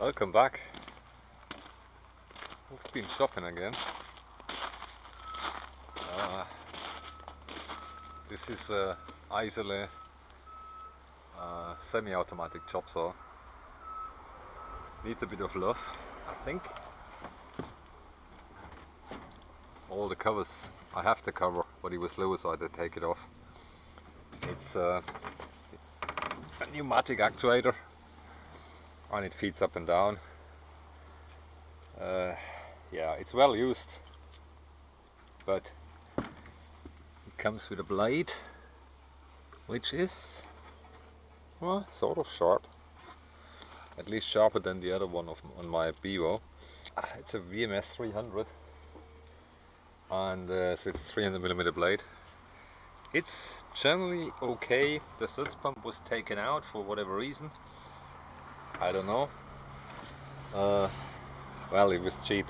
Welcome back. We've been shopping again. This is a Eisele semi-automatic chop saw. Needs a bit of love, I think. All the covers, I have to cover, but it was low, so I had to take it off. It's a pneumatic actuator, and it feeds up and down. Yeah, it's well used, but it comes with a blade, which is, well, sort of sharp. At least sharper than the other one on my Bevo. It's a VMS 300, and so it's a 300mm blade. It's generally okay. The suds pump was taken out for whatever reason. I don't know. Well, it was cheap.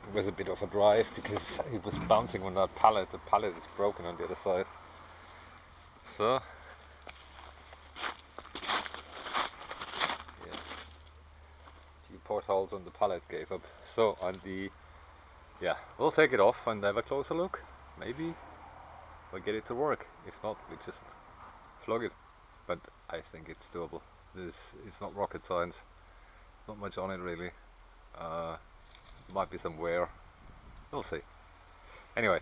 It was a bit of a drive because it was bouncing on that pallet. The pallet is broken on the other side. So, yeah, a few potholes on the pallet gave up. So, yeah, we'll take it off and have a closer look. Maybe we'll get it to work. If not, we just flog it. But I think it's doable. It's not rocket science. Not much on it really. Might be some wear. We'll see. Anyway,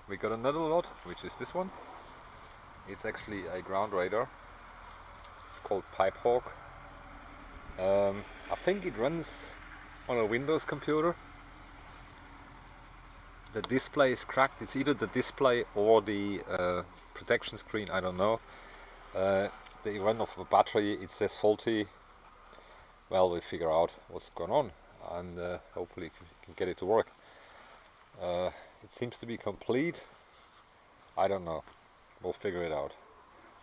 we got another lot, which is this one. It's actually a ground radar. It's called PipeHawk. I think it runs on a Windows computer. The display is cracked. It's either the display or the protection screen, I don't know. They run off a battery. It says faulty. Well, we'll figure out what's going on, and hopefully we can get it to work. It seems to be complete. I don't know. We'll figure it out.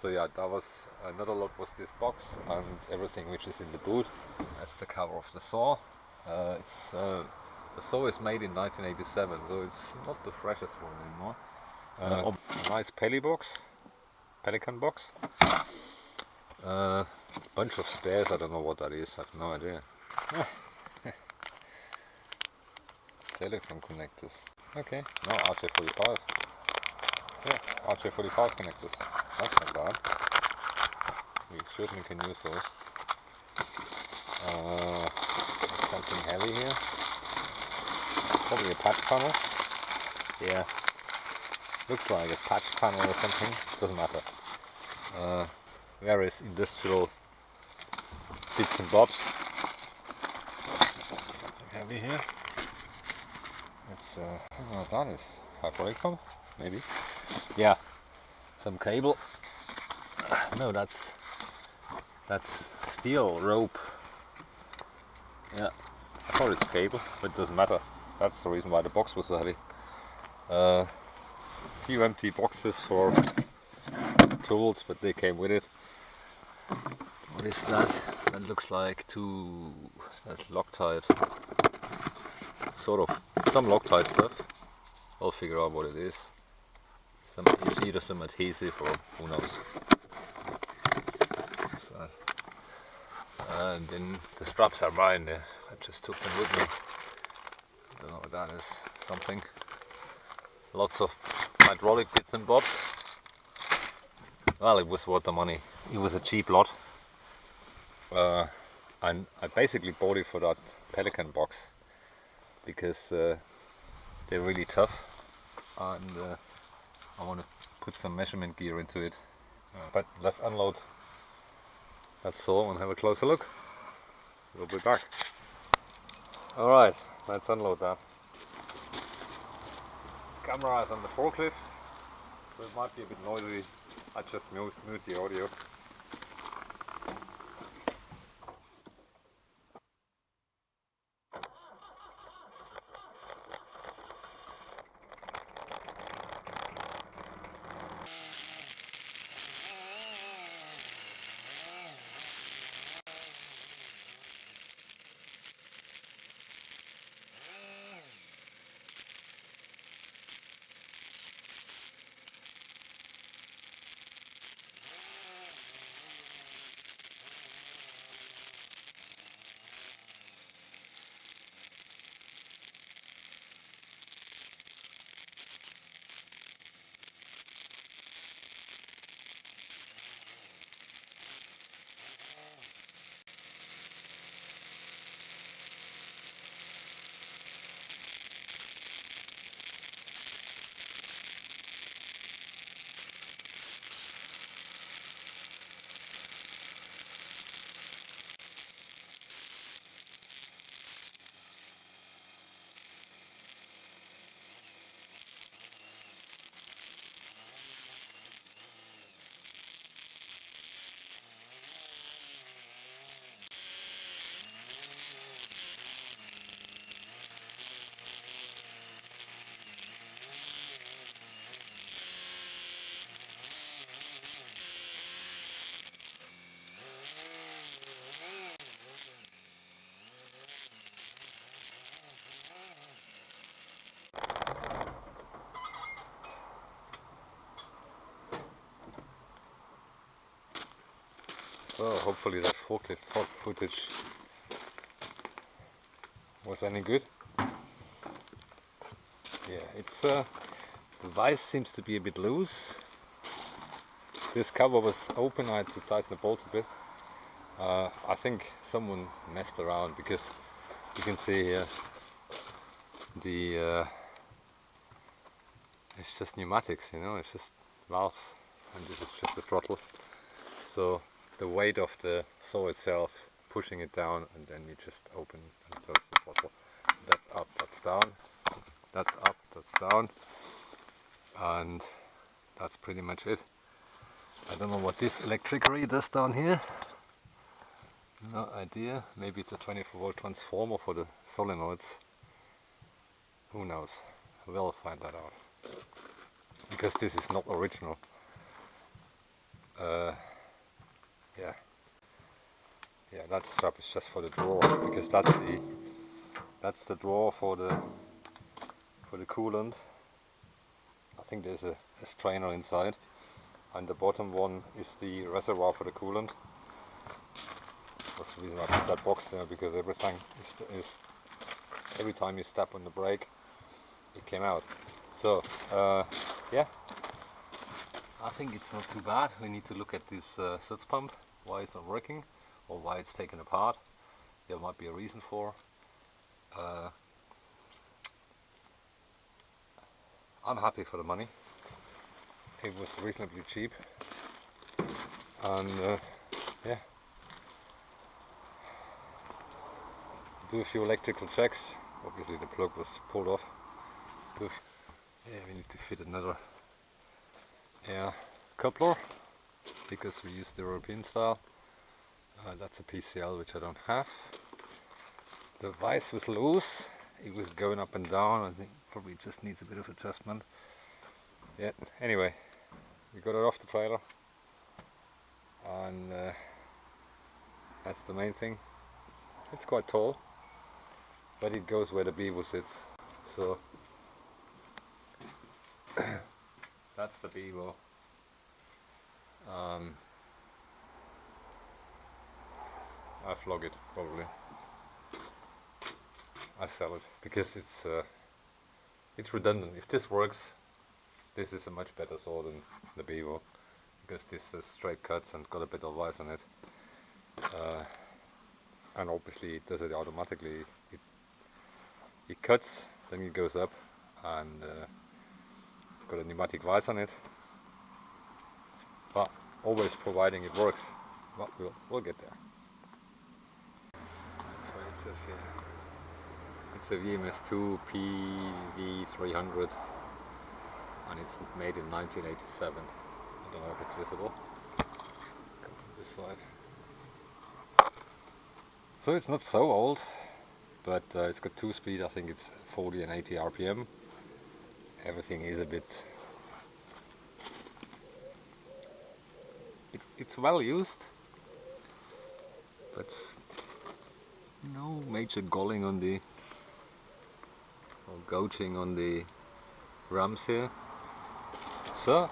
So yeah, that was another lot. Was this box and everything which is in the boot. That's the cover of the saw. The saw is made in 1987, so it's not the freshest one anymore. A nice Pelican box. Bunch of spares. I don't know what that is. I have no idea. Telephone connectors. Okay, no, RJ45. Yeah, RJ45 connectors. That's not bad. We certainly can use those. Something heavy here. Probably a patch panel. Yeah. Looks like a patch panel or something. Doesn't matter. Various industrial bits and bobs. Something heavy here. It's I don't know what that is. Hydraulic pump? Maybe. Yeah. Some cable. No, that's steel rope. Yeah. I thought it's cable, but it doesn't matter. That's the reason why the box was so heavy. A few empty boxes for tools, but they came with it. What is that? That looks like that's Loctite. Sort of some Loctite stuff. I'll figure out what it is. It's either some adhesive or who knows. What's that? And then the straps are mine. I just took them with me. I don't know what that is. Something. Lots of hydraulic bits and bobs. Well, it was worth the money. It was a cheap lot. And I basically bought it for that Pelican box because they're really tough, and I want to put some measurement gear into it. But let's unload that saw and have a closer look. We'll be back. Alright, let's unload that. Camera is on the forklift, so it might be a bit noisy. I just mute the audio. So hopefully that forklift footage was any good. Yeah, it's the vise seems to be a bit loose. This cover was open, I had to tighten the bolts a bit. I think someone messed around because you can see here the it's just pneumatics, you know, it's just valves, and this is just the throttle. So the weight of the saw itself pushing it down, and then you just open and close the throttle. That's up, that's down, that's up, that's down, and that's pretty much it. I don't know what this electricity does down here. No idea. Maybe it's a 24 volt transformer for the solenoids. Who knows? We'll find that out. Because this is not original. Yeah. Yeah, that strap is just for the drawer, because that's the drawer for the coolant. I think there's a strainer inside, and the bottom one is the reservoir for the coolant. That's the reason I put that box there, because everything is every time you step on the brake, it came out. So yeah, I think it's not too bad. We need to look at this SUDS pump, why it's not working, or why it's taken apart. There might be a reason for. I'm happy for the money. It was reasonably cheap, and yeah, do a few electrical checks. Obviously the plug was pulled off. Yeah, we need to fit another coupler, because we use the European style. That's a PCL, which I don't have. The vise was loose. It was going up and down. I think probably just needs a bit of adjustment. Yeah, anyway, we got it off the trailer, and that's the main thing. It's quite tall, but it goes where the beaver sits. So that's the beaver. I flog it probably. I sell it because it's redundant. If this works, this is a much better saw than the beaver, because this has straight cuts and got a bit of vise on it. And obviously it does it automatically. It cuts, then it goes up, and got a pneumatic vise on it. But always providing it works. But we'll get there. That's what it says here. It's a VMS II PV300, and it's made in 1987. I don't know if it's visible. Come from this side. So it's not so old, but it's got 2-speed. I think it's 40 and 80 RPM. Everything is a bit... It's well used, but no major galling on the, or gouging on the rams here. So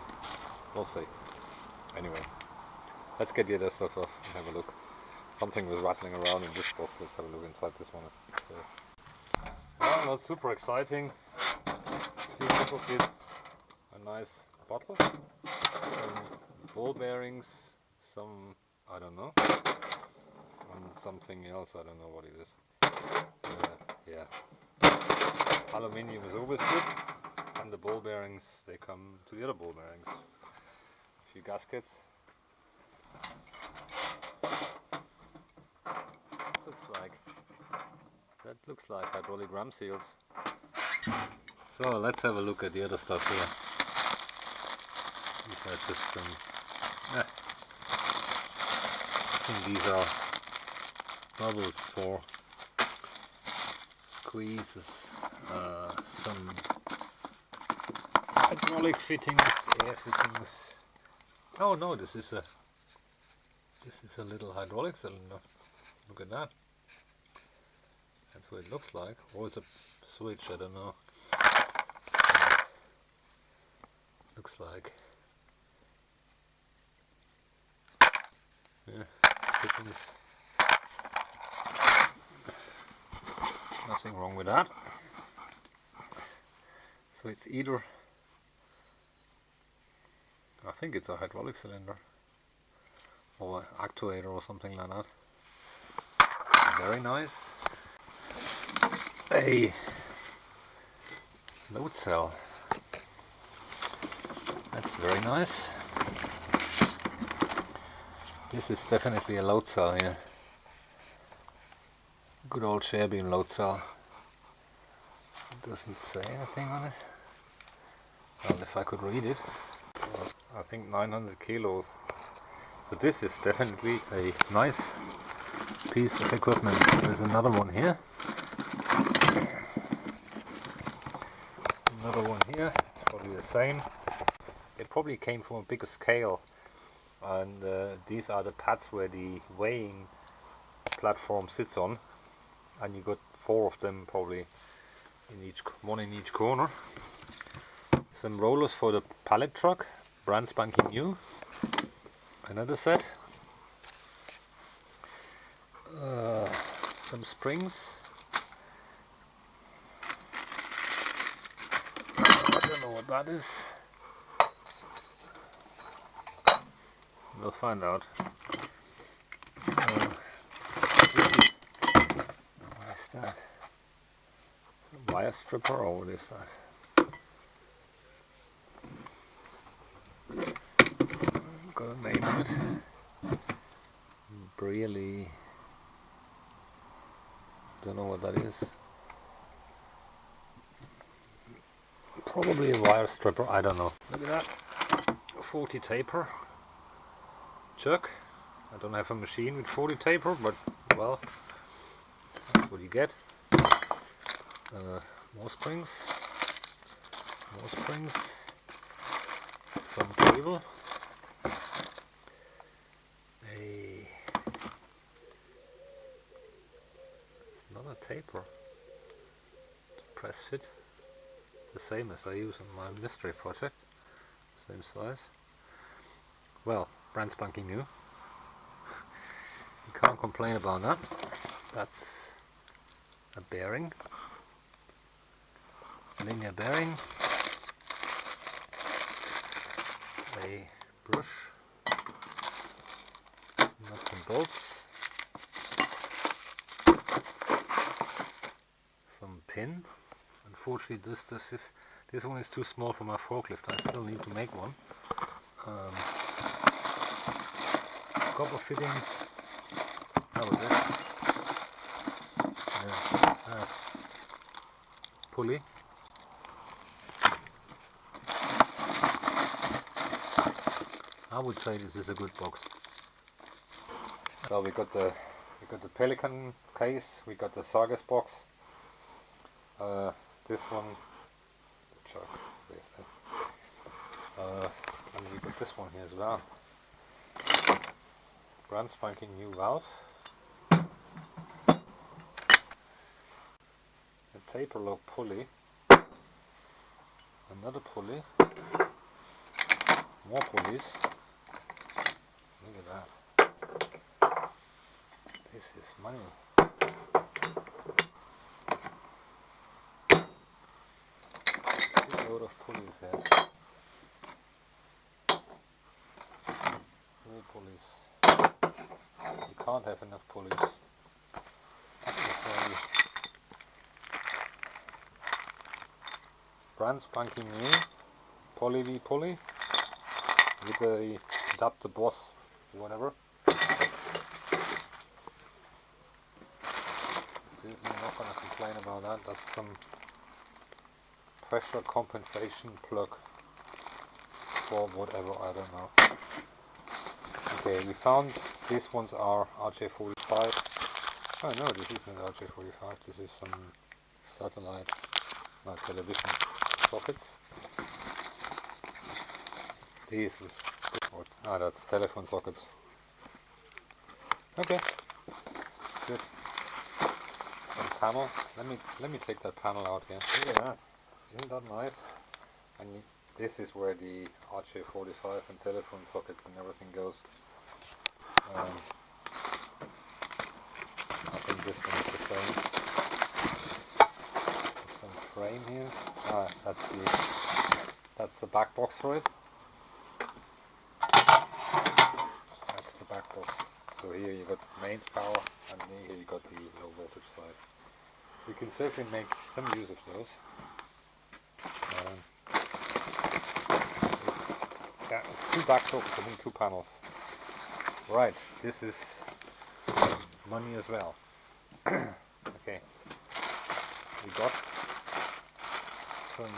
we'll see. Anyway, let's get the other stuff off and have a look. Something was rattling around in this box. Let's have a look inside this one. Well, not super exciting. Few little bits, a nice bottle, some ball bearings, some, I don't know, and something else, I don't know what it is. Yeah, aluminium is always good, and the ball bearings, they come to the other ball bearings. A few gaskets. Looks like hydraulic ram seals. So let's have a look at the other stuff here. These are just some, I think these are bubbles for squeezes, some hydraulic fittings, air fittings. Oh no, this is a little hydraulic cylinder. Look at that. That's what it looks like. Or it's a switch, I don't know. Looks like. Yeah. fittings. Nothing wrong with that. So it's either, I think it's a hydraulic cylinder or actuator or something like that. Very nice. A load cell. That's very nice. This is definitely a load cell here. Good old share beam load cell. It doesn't say anything on it. Well, if I could read it. Well, I think 900 kilos. So this is definitely a nice piece of equipment. There's another one here. Another one here. Probably the same. It probably came from a bigger scale. And these are the pads where the weighing platform sits on. And you got 4 of them probably. One in each corner. Some rollers for the pallet truck, brand spanking new. Another set. Some springs. I don't know what that is. We'll find out. What is that? Wire stripper, or what is that? Got a name on it. Really, don't know what that is. Probably a wire stripper, I don't know. Look at that, 40 taper chuck. I don't have a machine with 40 taper, but well, that's what you get. More springs, some cable, another taper, press fit, the same as I use on my mystery project, same size. Well, brand spanking new. You can't complain about that. That's a bearing. Linear bearing, a brush, nuts and bolts, some pin. Unfortunately, this one is too small for my forklift. I still need to make one. Copper fitting. That was it. Yeah. Pulley. I would say this is a good box. So we got the Pelican case, we got the Sargas box. This one, chuck, and we got this one here as well. Brand spanking new valve. A taper lock pulley. Another pulley. More pulleys. Look at that. This is money. Big load of pulleys here. More pulleys. You can't have enough pulleys. Brand spanking new Poly V pulley with the adapter boss, whatever. I'm not going to complain about that. That's some pressure compensation plug for whatever, I don't know. Okay, we found these ones are RJ45. Oh no, this isn't RJ45, this is some satellite television sockets. These was that's telephone sockets. Okay, good. Some panel. Let me take that panel out here. Look at that. Isn't that nice? And this is where the RJ45 and telephone sockets and everything goes. I think this one is the same. Some frame here. Ah, that's the back box for it. That's the back box. So here you got mains power, and here you got the low voltage side. You can certainly make some use of those. It's two back boxes and two panels. Right, this is money as well. Okay, we got some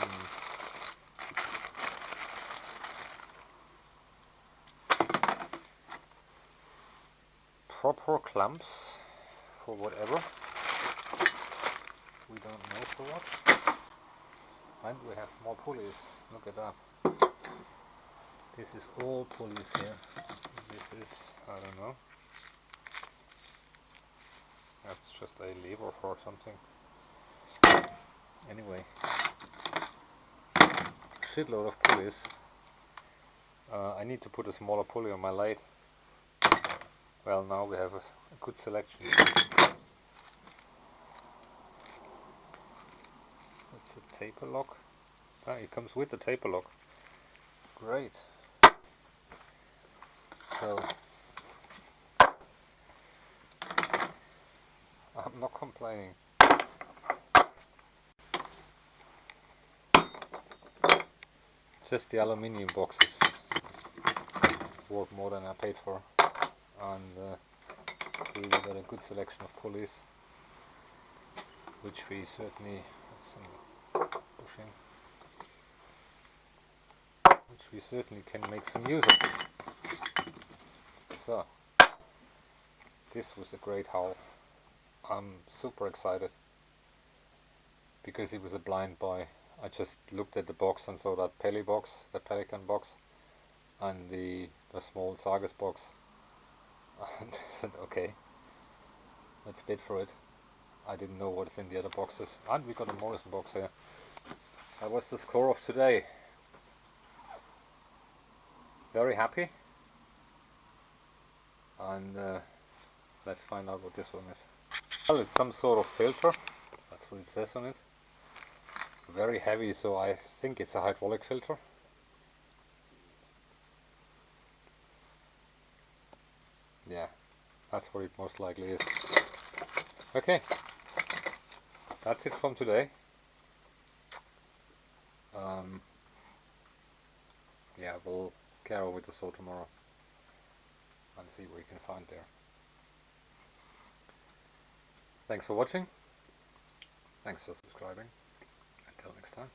proper clamps for whatever. We don't know for what. And we have more pulleys. Look at that. This is all pulleys here. This is, I don't know. That's just a lever for something. Anyway, shitload of pulleys. I need to put a smaller pulley on my lathe. Well, now we have a good selection. It's a taper lock. Ah, it comes with the taper lock. Great. So I'm not complaining. Just the aluminium box is worth more than I paid for, and here we got a good selection of pulleys, which we certainly pushing, which we certainly can make some use of. So this was a great haul. I'm super excited because it was a blind buy. I just looked at the box and saw that box, the Pelican box, and the small Sargas box, and said okay, let's bid for it. I didn't know what's in the other boxes, and we got a Morrison box here. That was the score of today. Very happy, and let's find out what this one is. Well, it's some sort of filter, that's what it says on it. Very heavy, so I think it's a hydraulic filter. Yeah, that's what it most likely is. Okay, that's it from today. Yeah, we'll get over with the saw tomorrow and see what we can find there. Thanks for watching. Thanks for subscribing. Until next time.